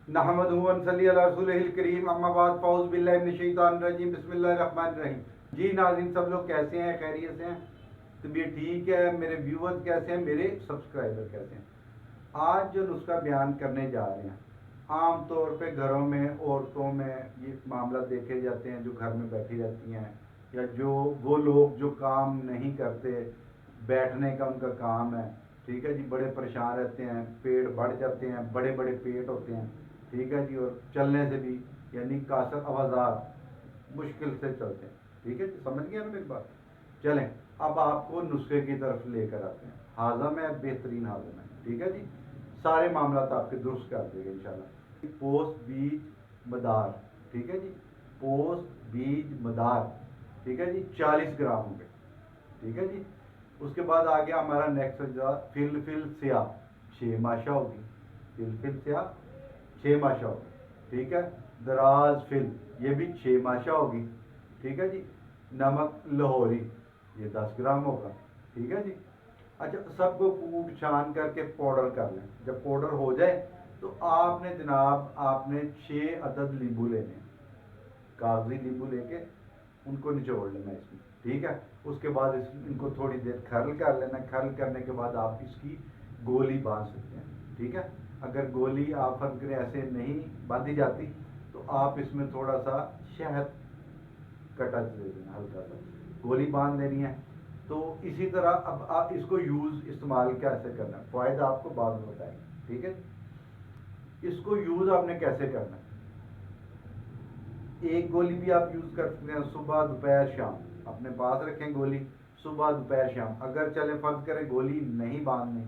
नहमदुहु व नसल्ली अला रसूलिहिल करीम, अम्मा बाद, फ़ऊज़ बिल्लाहि मिनश शैतानिर रजीम, बिस्मिल्लाहिर रहमानिर रहीम। जी नाज़रीन, सब लोग कैसे हैं? खैरियत से हैं? तबीयत ठीक है? मेरे व्यूवर्स कैसे हैं? मेरे सब्सक्राइबर कैसे हैं? आज जो नुस्खा बयान करने जा रहे हैं, आम तौर पे घरों में औरतों में ये मामला देखे जाते हैं जो घर में बैठी रहती हैं, या जो वो लोग जो काम नहीं करते, बैठने का उनका काम है, ठीक है जी, बड़े परेशान रहते हैं, पेट बढ़ जाते हैं, बड़े बड़े पेट होते हैं, ठीक है जी, और चलने से भी यानी कासर आवाज़ार मुश्किल से चलते हैं, ठीक है जी, समझ गए ना मेरी बात? चलें अब आपको नुस्खे की तरफ लेकर आते हैं। हाज़म है, बेहतरीन हाज़म है, ठीक है जी, सारे मामला आपके दुरुस्त कर देंगे इंशाल्लाह। पोस्ट बीज मदार, ठीक है जी, पोस्ट बीज मदार, ठीक है जी, 40 ग्राम होंगे, ठीक है जी। उसके बाद आ गया हमारा नेक्स्ट फिल फिल स्या, 6 माशा होगी, फिल फिल स्या 6 माशा होगी, ठीक है। दराज फिल, ये भी 6 माशा होगी, ठीक है जी। नमक लाहौरी, ये 10 ग्राम होगा, ठीक है जी। अच्छा, सबको कूट छान करके पाउडर कर लें। जब पाउडर हो जाए तो आपने जनाब आपने 6 अदद नींबू लेने हैं, कागजी नींबू लेके उनको निचोड़ लेना इसमें, ठीक है। उसके बाद इनको थोड़ी देर खरल कर लेना। खरल करने के बाद आप इसकी गोली बांध सकते हैं, ठीक है। अगर गोली आप फर्ज करें ऐसे नहीं बांधी जाती तो आप इसमें थोड़ा सा शहद का टच दे देना, हल्का सा गोली बांध देनी है। तो इसी तरह अब आप इसको यूज़ इस्तेमाल कैसे करना है, फ़ायदा आपको बाद में बताएंगे, ठीक है। इसको यूज़ आपने कैसे करना है, एक गोली भी आप यूज़ कर सकते हैं सुबह दोपहर शाम, अपने पास रखें गोली, सुबह दोपहर शाम। अगर चले फर्ज करें गोली नहीं बांधनी,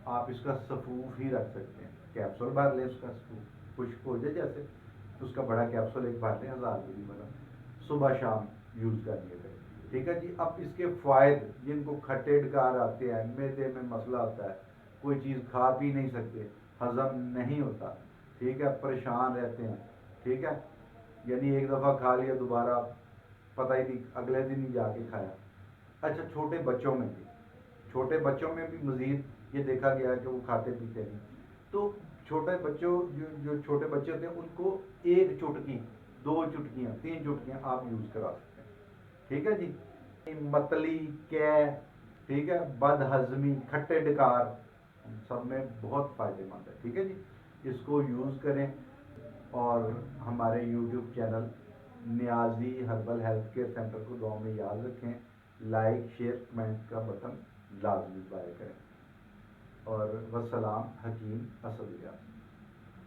आप इसका सफूफ ही रख सकते हैं, कैप्सूल भर लें उसका, सफूफ खुश्क हो जाए जैसे, तो उसका बड़ा कैप्सूल एक भर लें 1000 मिली वाला, सुबह शाम यूज़ करनी है, ठीक है जी। अब इसके फ़ायदे, जिनको खट्टे डकार आते हैं, मैदे में मसला होता है, कोई चीज़ खा पी नहीं सकते, हज़म नहीं होता, ठीक है, परेशान रहते हैं, ठीक है, यानी एक दफ़ा खा लिया दोबारा पता ही नहीं, अगले दिन ही जाके खाया। अच्छा, छोटे बच्चों में भी, छोटे बच्चों में भी मज़ीद ये देखा गया है कि वो खाते पीते नहीं, तो छोटे बच्चों जो छोटे बच्चे होते हैं उनको 1 चुटकी, 2 चुटकियाँ, 3 चुटकियाँ आप यूज़ करा सकते हैं, ठीक है जी। मतली, कै, ठीक है, बदहज़मी, खट्टे डकार, सब में बहुत फ़ायदेमंद है, ठीक है जी। इसको यूज़ करें और हमारे YouTube channel Niazi herbal health care centre को दुआ में याद रखें। लाइक शेयर कमेंट का बटन लाजमी दबाया करें। और वसलाम, हकीम असद।